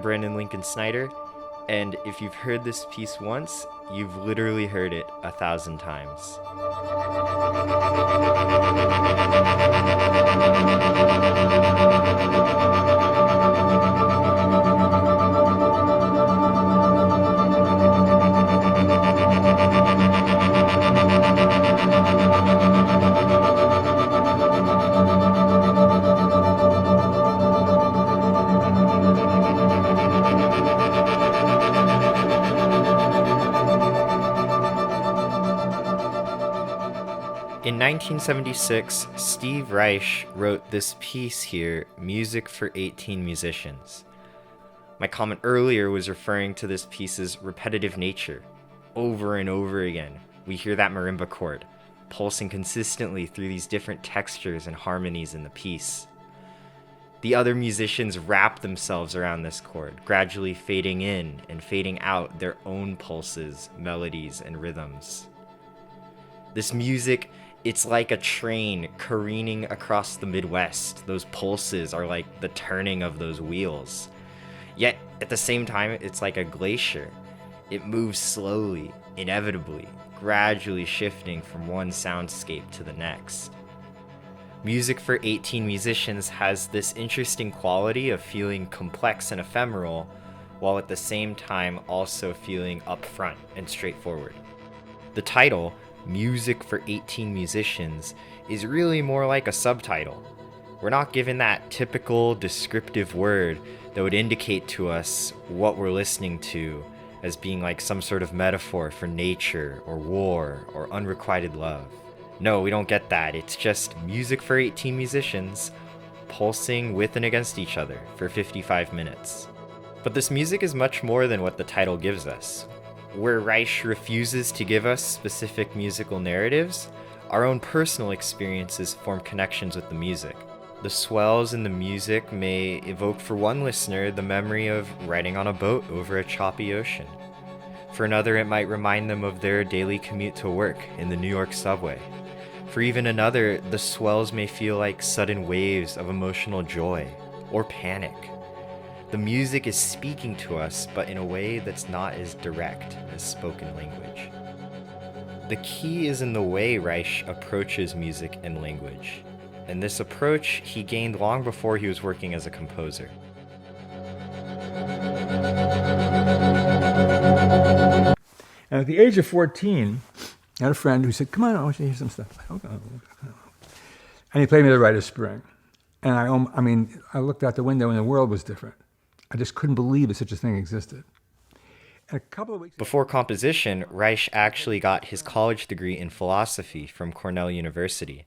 Brandon Lincoln Snyder, and if you've heard this piece once, you've literally heard it 1,000 times. In 1976, Steve Reich wrote this piece here, Music for 18 Musicians. My comment earlier was referring to this piece's repetitive nature. Over and over again, we hear that marimba chord, pulsing consistently through these different textures and harmonies in the piece. The other musicians wrap themselves around this chord, gradually fading in and fading out their own pulses, melodies, and rhythms. This music, it's like a train careening across the Midwest. Those pulses are like the turning of those wheels. Yet, at the same time, it's like a glacier. It moves slowly, inevitably, gradually shifting from one soundscape to the next. Music for 18 Musicians has this interesting quality of feeling complex and ephemeral, while at the same time also feeling upfront and straightforward. The title, Music for 18 Musicians, is really more like a subtitle. We're not given that typical descriptive word that would indicate to us what we're listening to as being like some sort of metaphor for nature or war or unrequited love. No, we don't get that. It's just music for 18 musicians pulsing with and against each other for 55 minutes. But this music is much more than what the title gives us. Where Reich refuses to give us specific musical narratives, our own personal experiences form connections with the music. The swells in the music may evoke for one listener the memory of riding on a boat over a choppy ocean. For another, it might remind them of their daily commute to work in the New York subway. For even another, the swells may feel like sudden waves of emotional joy or panic. The music is speaking to us, but in a way that's not as direct as spoken language. The key is in the way Reich approaches music and language, and this approach he gained long before he was working as a composer. And at the age of 14, I had a friend who said, "Come on, I want you to hear some stuff." And he played me the Rite of Spring. And I looked out the window and the world was different. I just couldn't believe that such a thing existed. And a couple of weeks Before composition, Reich actually got his college degree in philosophy from Cornell University.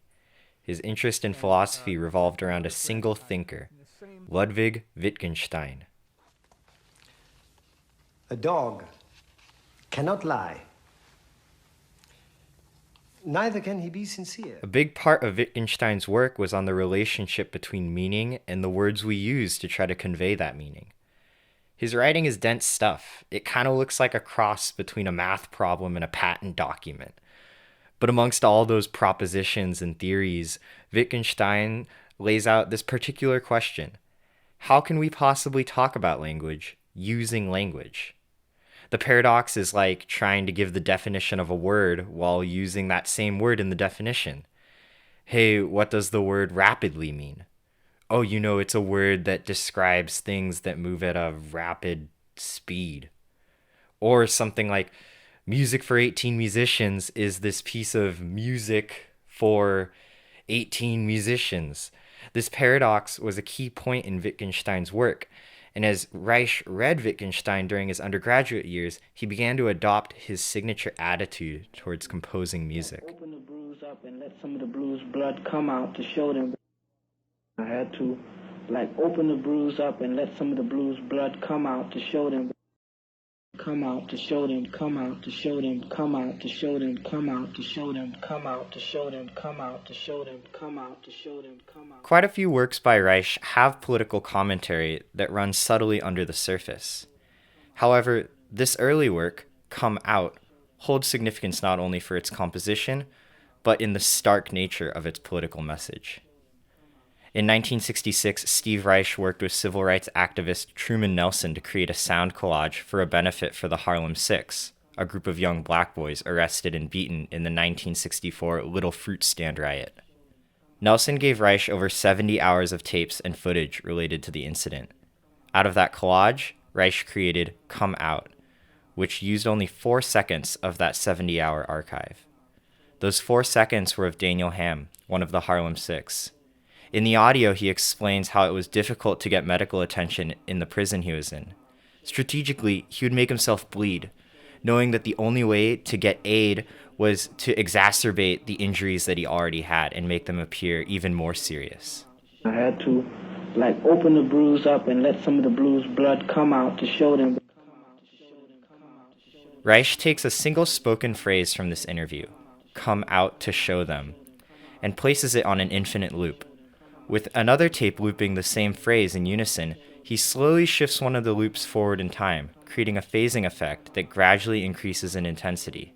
His interest in philosophy revolved around a single thinker, Ludwig Wittgenstein. A dog cannot lie. Neither can he be sincere. A big part of Wittgenstein's work was on the relationship between meaning and the words we use to try to convey that meaning. His writing is dense stuff. It kind of looks like a cross between a math problem and a patent document. But amongst all those propositions and theories, Wittgenstein lays out this particular question: how can we possibly talk about language using language? The paradox is like trying to give the definition of a word while using that same word in the definition. Hey, what does the word rapidly mean? Oh, it's a word that describes things that move at a rapid speed. Or something like, music for 18 musicians is this piece of music for 18 musicians. This paradox was a key point in Wittgenstein's work. And as Reich read Wittgenstein during his undergraduate years, he began to adopt his signature attitude towards composing music. Open the bruise up and let some of the blues blood come out to show them. I had to open the bruise up and let some of the blues blood come out to show them. Come out to show them, come out to show them, come out to show them, come out to show them, come out to show them, come out to show them, come out to show them, come out. Quite a few works by Reich have political commentary that runs subtly under the surface. However, this early work, Come Out, holds significance not only for its composition, but in the stark nature of its political message. In 1966, Steve Reich worked with civil rights activist Truman Nelson to create a sound collage for a benefit for the Harlem Six, a group of young black boys arrested and beaten in the 1964 Little Fruit Stand riot. Nelson gave Reich over 70 hours of tapes and footage related to the incident. Out of that collage, Reich created Come Out, which used only 4 seconds of that 70-hour archive. Those 4 seconds were of Daniel Hamm, one of the Harlem Six. In the audio, he explains how it was difficult to get medical attention in the prison he was in. Strategically, he would make himself bleed, knowing that the only way to get aid was to exacerbate the injuries that he already had and make them appear even more serious. I had to open the bruise up and let some of the bruise blood come out to show them. Reich takes a single spoken phrase from this interview, come out to show them, and places it on an infinite loop. With another tape looping the same phrase in unison, he slowly shifts one of the loops forward in time, creating a phasing effect that gradually increases in intensity.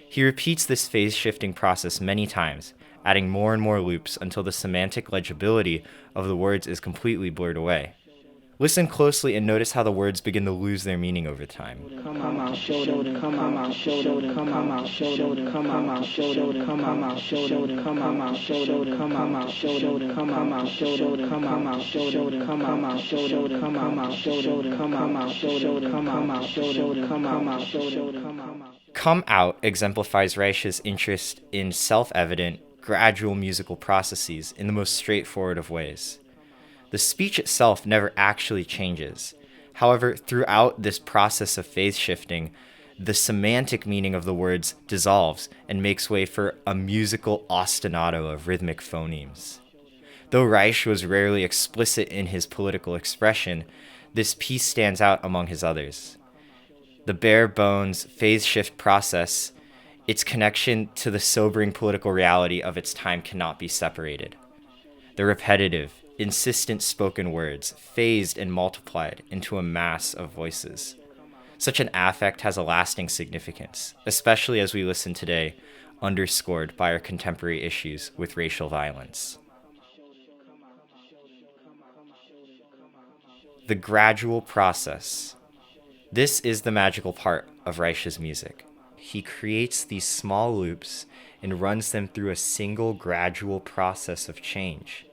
He repeats this phase-shifting process many times, adding more and more loops until the semantic legibility of the words is completely blurred away. Listen closely and notice how the words begin to lose their meaning over time. Come out, show them, come out, show them, come out, show them, come out, show them, come out, show them, come out, show them, come out, show them, come out, show them, come out, show them, come out, show them, come out, show them, come out, show them, come out, show them, come out, show them, come out. Come Out exemplifies Reich's interest in self-evident, gradual musical processes in the most straightforward of ways. The speech itself never actually changes. However, throughout this process of phase shifting, the semantic meaning of the words dissolves and makes way for a musical ostinato of rhythmic phonemes. Though Reich was rarely explicit in his political expression, this piece stands out among his others. The bare bones phase shift process, its connection to the sobering political reality of its time cannot be separated. The repetitive, insistent spoken words phased and multiplied into a mass of voices. Such an affect has a lasting significance, especially as we listen today, underscored by our contemporary issues with racial violence. The gradual process. This is the magical part of Reich's music. He creates these small loops and runs them through a single gradual process of change.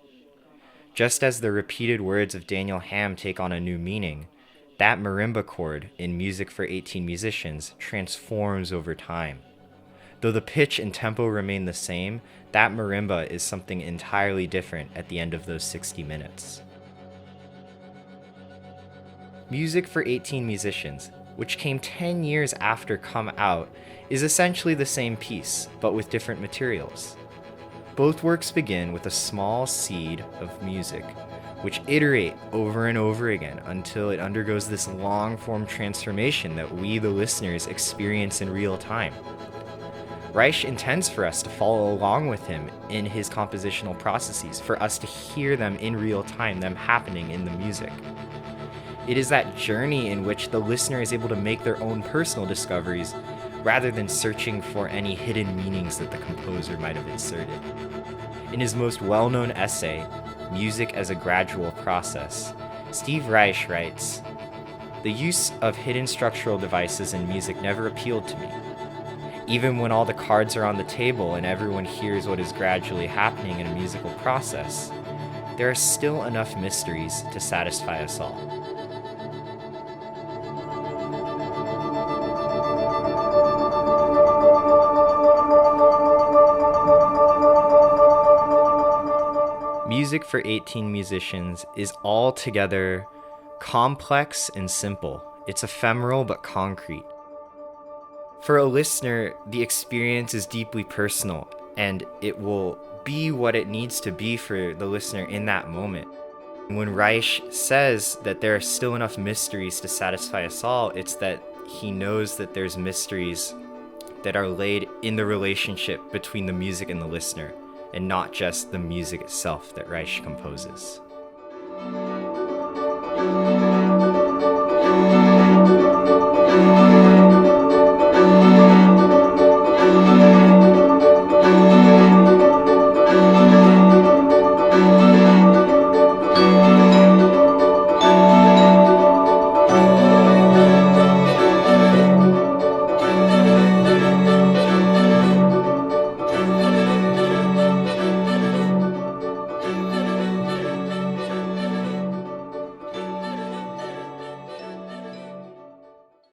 Just as the repeated words of Daniel Hamm take on a new meaning, that marimba chord in Music for 18 Musicians transforms over time. Though the pitch and tempo remain the same, that marimba is something entirely different at the end of those 60 minutes. Music for 18 Musicians, which came 10 years after Come Out, is essentially the same piece, but with different materials. Both works begin with a small seed of music, which iterate over and over again until it undergoes this long-form transformation that we, the listeners, experience in real time. Reich intends for us to follow along with him in his compositional processes, for us to hear them in real time, them happening in the music. It is that journey in which the listener is able to make their own personal discoveries rather than searching for any hidden meanings that the composer might have inserted. In his most well-known essay, Music as a Gradual Process, Steve Reich writes, "The use of hidden structural devices in music never appealed to me. Even when all the cards are on the table and everyone hears what is gradually happening in a musical process, there are still enough mysteries to satisfy us all." Music for 18 Musicians is altogether complex and simple. It's ephemeral but concrete. For a listener, the experience is deeply personal, and it will be what it needs to be for the listener in that moment. When Reich says that there are still enough mysteries to satisfy us all, it's that he knows that there's mysteries that are laid in the relationship between the music and the listener, and not just the music itself that Reich composes.